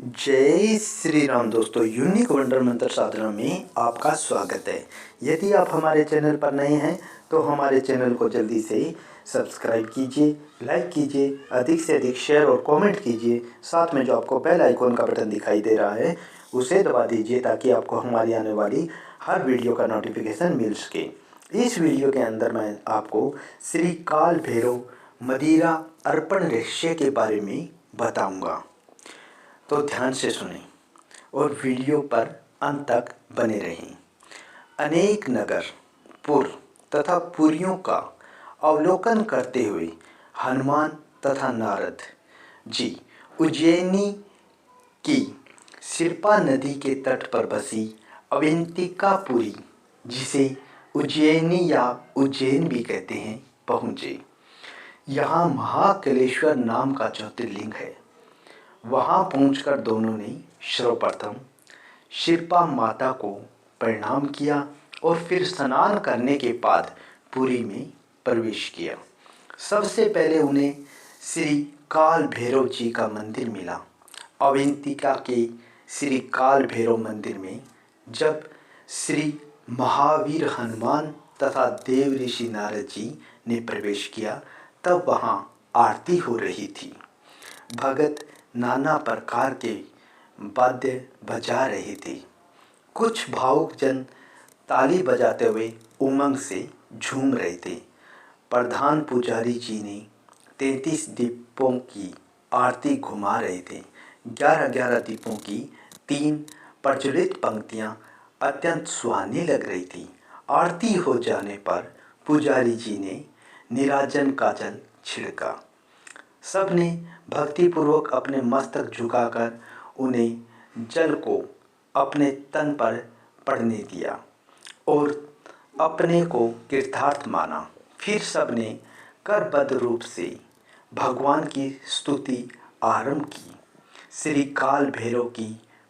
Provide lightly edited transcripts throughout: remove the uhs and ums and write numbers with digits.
जय श्री राम दोस्तों, unique wonder मंत्र साधना में आपका स्वागत है। यदि आप हमारे चैनल पर नए हैं तो हमारे चैनल को जल्दी से सब्सक्राइब कीजिए, लाइक कीजिए, अधिक से अधिक शेयर और कमेंट कीजिए। साथ में जो आपको बेल आइकॉन का बटन दिखाई दे रहा है उसे दबा दीजिए ताकि आपको हमारी आने वाली हर वीडियो का नोटिफिकेशन मिल सके। इस वीडियो के अंदर मैं आपको श्री काल भैरव मदिरा अर्पण रहस्य के बारे में बताऊंगा, तो ध्यान से सुनें और वीडियो पर अंत तक बने रहें। अनेक नगर, पुर तथा पुरियों का अवलोकन करते हुए हनुमान तथा नारद जी उज्जैनी की सिरपा नदी के तट पर बसी अवंतिकापुरी, जिसे उज्जैनी या उज्जैन भी कहते हैं, पहुँचे। यहाँ महाकलेश्वर नाम का ज्योतिर्लिंग है। वहाँ पहुंचकर दोनों ने सर्वप्रथम शिरपा माता को प्रणाम किया और फिर स्नान करने के बाद पुरी में प्रवेश किया। सबसे पहले उन्हें श्री काल भैरव जी का मंदिर मिला। अवंतिका के श्री काल भैरव मंदिर में जब श्री महावीर हनुमान तथा देव ऋषि नारद जी ने प्रवेश किया तब वहाँ आरती हो रही थी। भगत नाना प्रकार के वाद्य बजा रहे थे। कुछ भावुक जन ताली बजाते हुए उमंग से झूम रहे थे। प्रधान पुजारी जी ने 33 दीपों की आरती घुमा रहे थे। 11-11 दीपों की 3 प्रज्वलित पंक्तियां अत्यंत सुहानी लग रही थी। आरती हो जाने पर पुजारी जी ने नीराजन का जल छिड़का। सब ने भक्तिपूर्वक अपने मस्तक झुकाकर उन्हें जल को अपने तन पर पड़ने दिया और अपने को कृतार्थ माना। फिर सब ने करबद्ध रूप से भगवान की स्तुति आरंभ की। श्री काल भैरव की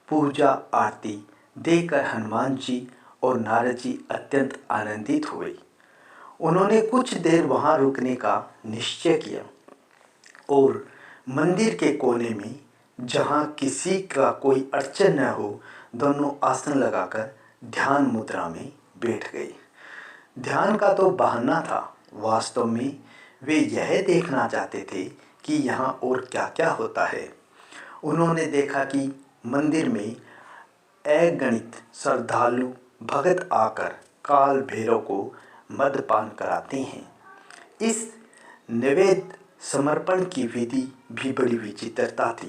पूजा आरती देखकर हनुमान जी और नारद जी अत्यंत आनंदित हुए। उन्होंने कुछ देर वहाँ रुकने का निश्चय किया और मंदिर के कोने में, जहाँ किसी का कोई अड़चन न हो, दोनों आसन लगाकर ध्यान मुद्रा में बैठ गए। ध्यान का तो बहाना था, वास्तव में वे यह देखना चाहते थे कि यहाँ और क्या क्या होता है। उन्होंने देखा कि मंदिर में अगणित श्रद्धालु भगत आकर काल भैरव को मदपान कराते हैं। इस नैवेद्य समर्पण की विधि भी बड़ी विचित्रता थी।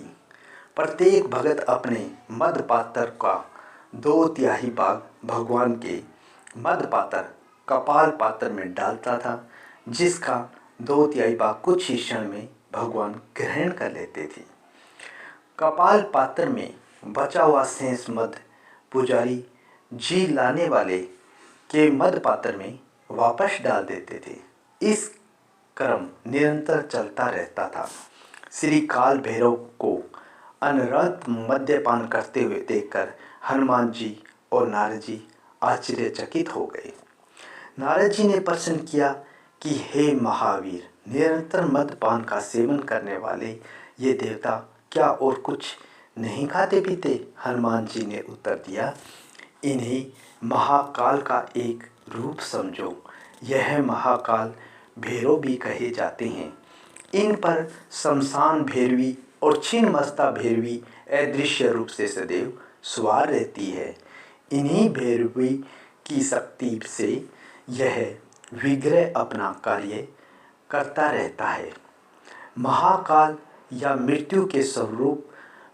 प्रत्येक भगत अपने मद पात्र का 2/3 भाग भगवान के मद पात्र कपाल पात्र में डालता था, जिसका 2/3 भाग कुछ ही क्षण में भगवान ग्रहण कर लेते थे। कपाल पात्र में बचा हुआ शेष मद पुजारी जी लाने वाले के मद पात्र में वापस डाल देते थे। इस क्रम निरंतर चलता रहता था। श्री काल भैरव को अनवरत मद्यपान करते हुए देखकर हनुमान जी और नारद जी आश्चर्यचकित हो गए। नारद जी ने प्रश्न किया कि हे महावीर, निरंतर मद्यपान का सेवन करने वाले ये देवता क्या और कुछ नहीं खाते पीते? हनुमान जी ने उत्तर दिया, इन्हें महाकाल का एक रूप समझो। यह महाकाल भैरव भी कहे जाते हैं। इन पर शमशान भैरवी और छिन्नमस्ता भैरवी अदृश्य रूप से सदैव सवार रहती है। इन्हीं भैरवी की शक्ति से यह विग्रह अपना कार्य करता रहता है। महाकाल या मृत्यु के स्वरूप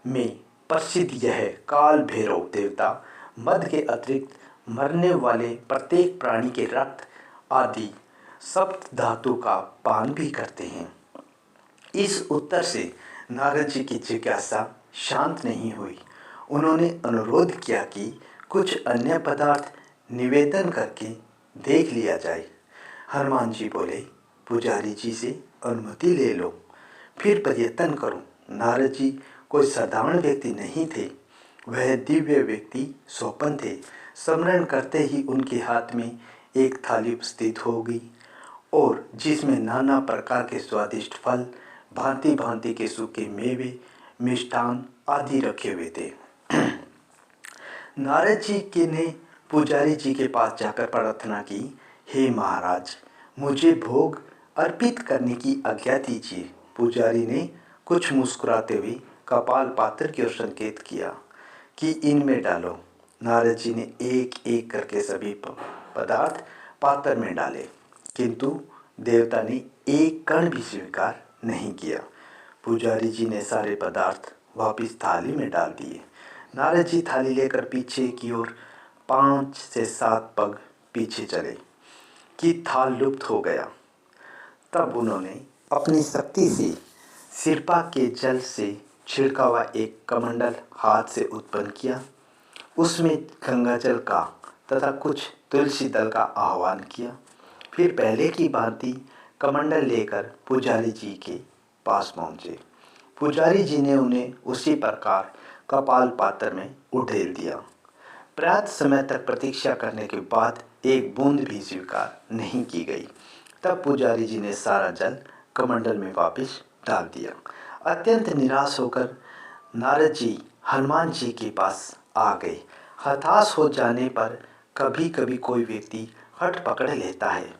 में प्रसिद्ध यह काल भैरव देवता मद के अतिरिक्त मरने वाले प्रत्येक प्राणी के रक्त आदि सप्त धातु का पान भी करते हैं। इस उत्तर से नारद जी की जिज्ञासा शांत नहीं हुई। उन्होंने अनुरोध किया कि कुछ अन्य पदार्थ निवेदन करके देख लिया जाए। हनुमान जी बोले, पुजारी जी से अनुमति ले लो, फिर प्रयत्न करो। नारद जी कोई साधारण व्यक्ति नहीं थे, वह दिव्य व्यक्ति सोपन थे। स्मरण करते ही उनके हाथ में एक थाली उपस्थित हो गई और जिसमें नाना प्रकार के स्वादिष्ट फल, भांति भांति के सूखे मेवे, मिष्ठान आदि रखे हुए थे। नारद जी के ने पुजारी जी के पास जाकर प्रार्थना की, हे महाराज, मुझे भोग अर्पित करने की आज्ञा दीजिए। पुजारी ने कुछ मुस्कुराते हुए कपाल पात्र की ओर संकेत किया कि इनमें डालो। नारद जी ने एक एक करके सभी पदार्थ पात्र में डाले, किंतु देवता ने एक कण भी स्वीकार नहीं किया। पुजारी जी ने सारे पदार्थ वापिस थाली में डाल दिए। नारद जी थाली लेकर पीछे की ओर 5 से 7 पग पीछे चले कि थाल लुप्त हो गया। तब उन्होंने अपनी शक्ति से सिरपा के जल से छिड़का हुआ एक कमंडल हाथ से उत्पन्न किया। उसमें गंगा जल का तथा कुछ तुलसी दल का आह्वान किया। फिर पहले की भांति कमंडल लेकर पुजारी जी के पास पहुँचे। पुजारी जी ने उन्हें उसी प्रकार कपाल पात्र में उठेल दिया। पर्याप्त समय तक प्रतीक्षा करने के बाद एक बूंद भी स्वीकार नहीं की गई। तब पुजारी जी ने सारा जल कमंडल में वापस डाल दिया। अत्यंत निराश होकर नारद जी हनुमान जी के पास आ गए। हताश हो जाने पर कभी कभी कोई व्यक्ति हठ पकड़ लेता है।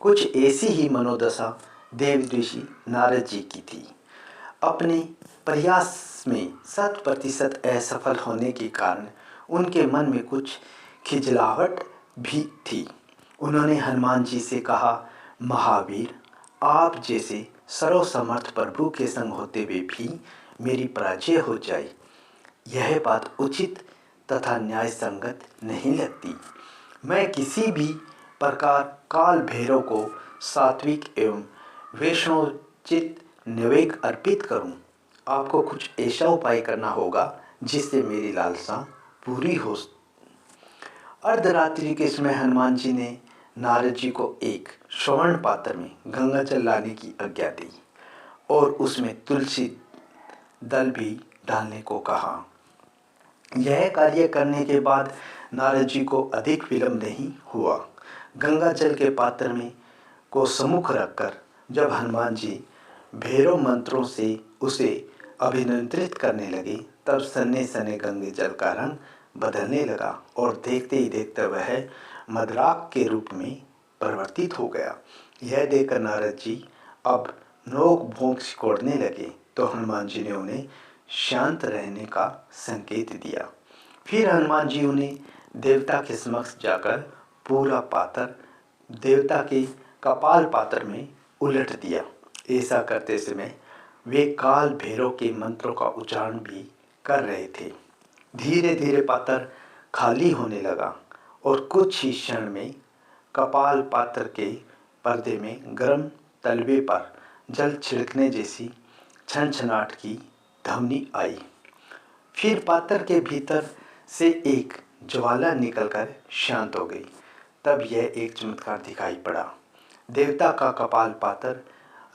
कुछ ऐसी ही मनोदशा देव ऋषि नारद जी की थी। अपने प्रयास में 100% असफल होने के कारण उनके मन में कुछ खिजलाहट भी थी। उन्होंने हनुमान जी से कहा, महावीर, आप जैसे सर्वसमर्थ प्रभु के संग होते हुए भी मेरी पराजय हो जाए, यह बात उचित तथा न्याय संगत नहीं लगती। मैं किसी भी प्रकार काल भैरव को सात्विक एवं वैष्णवोचित नैवेद्य अर्पित करूं। आपको कुछ ऐसा उपाय करना होगा जिससे मेरी लालसा पूरी हो। अर्धरात्रि के समय हनुमान जी ने नारद जी को एक स्वर्ण पात्र में गंगा जल लाने की आज्ञा दी और उसमें तुलसी दल भी डालने को कहा। यह कार्य करने के बाद नारद जी को अधिक विलंब नहीं हुआ। गंगा जल के पात्र में को सम्मुख रखकर जब हनुमान जी भैरव मंत्रों से उसे अभिनियंत्रित करने लगे, तब सन्ने सन्ने गंगे जल का रंग बदलने लगा और देखते ही देखते वह मदराक के रूप में परिवर्तित हो गया। यह देखकर नारद जी अब नोक भोंक सिकोड़ने लगे, तो हनुमान जी ने उन्हें शांत रहने का संकेत दिया। फिर हनुमान जी उन्हें देवता के समक्ष जाकर पूरा पात्र देवता के कपाल पात्र में उलट दिया। ऐसा करते समय वे काल भैरव के मंत्रों का उच्चारण भी कर रहे थे। धीरे धीरे पात्र खाली होने लगा और कुछ ही क्षण में कपाल पात्र के पर्दे में गर्म तलवे पर जल छिड़कने जैसी छनछनाहट की ध्वनि आई। फिर पात्र के भीतर से एक ज्वाला निकलकर शांत हो गई। तब यह एक चमत्कार दिखाई पड़ा। देवता का कपाल पात्र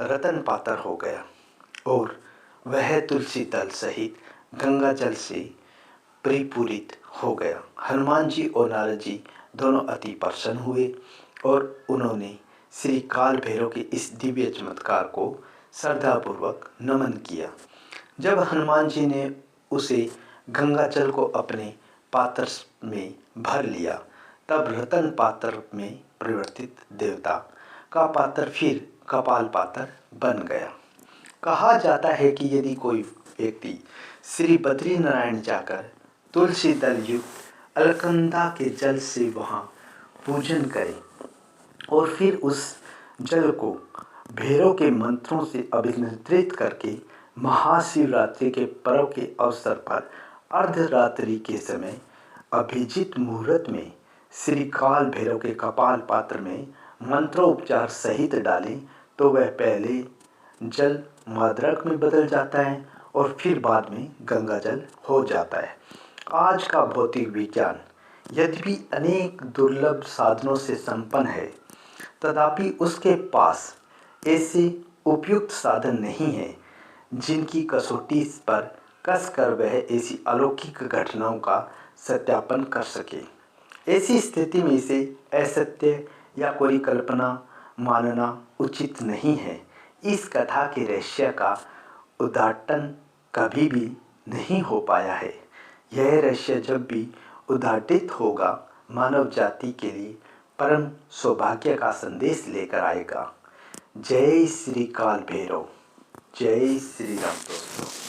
रतन पात्र हो गया और वह तुलसी दल सहित गंगा जल से परिपूरित हो गया। हनुमान जी और नारद जी दोनों अति प्रसन्न हुए और उन्होंने श्री काल भैरव के इस दिव्य चमत्कार को श्रद्धापूर्वक नमन किया। जब हनुमान जी ने उसे गंगा जल को अपने पात्र में भर लिया, तब रतन पात्र में परिवर्तित देवता का पात्र फिर कपाल पात्र बन गया। कहा जाता है कि यदि कोई व्यक्ति श्री बद्रीनारायण जाकर तुलसी दल युक्त अलकनंदा के जल से वहाँ पूजन करे और फिर उस जल को भैरव के मंत्रों से अभिमंत्रित करके महाशिवरात्रि के पर्व के अवसर पर अर्धरात्रि के समय अभिजित मुहूर्त में श्री काल भैरव के कपाल पात्र में मंत्रोपचार सहित डालें, तो वह पहले जल मद्रक में बदल जाता है और फिर बाद में गंगा जल हो जाता है। आज का भौतिक विज्ञान यद्यपि अनेक दुर्लभ साधनों से संपन्न है, तथापि उसके पास ऐसे उपयुक्त साधन नहीं है जिनकी कसौटी पर कसकर वह ऐसी अलौकिक घटनाओं का सत्यापन कर सके। ऐसी स्थिति में इसे असत्य या कोई कल्पना मानना उचित नहीं है। इस कथा के रहस्य का उद्घाटन कभी भी नहीं हो पाया है। यह रहस्य जब भी उद्घाटित होगा, मानव जाति के लिए परम सौभाग्य का संदेश लेकर आएगा। जय श्री काल भैरव। जय श्री राम दोस्तों।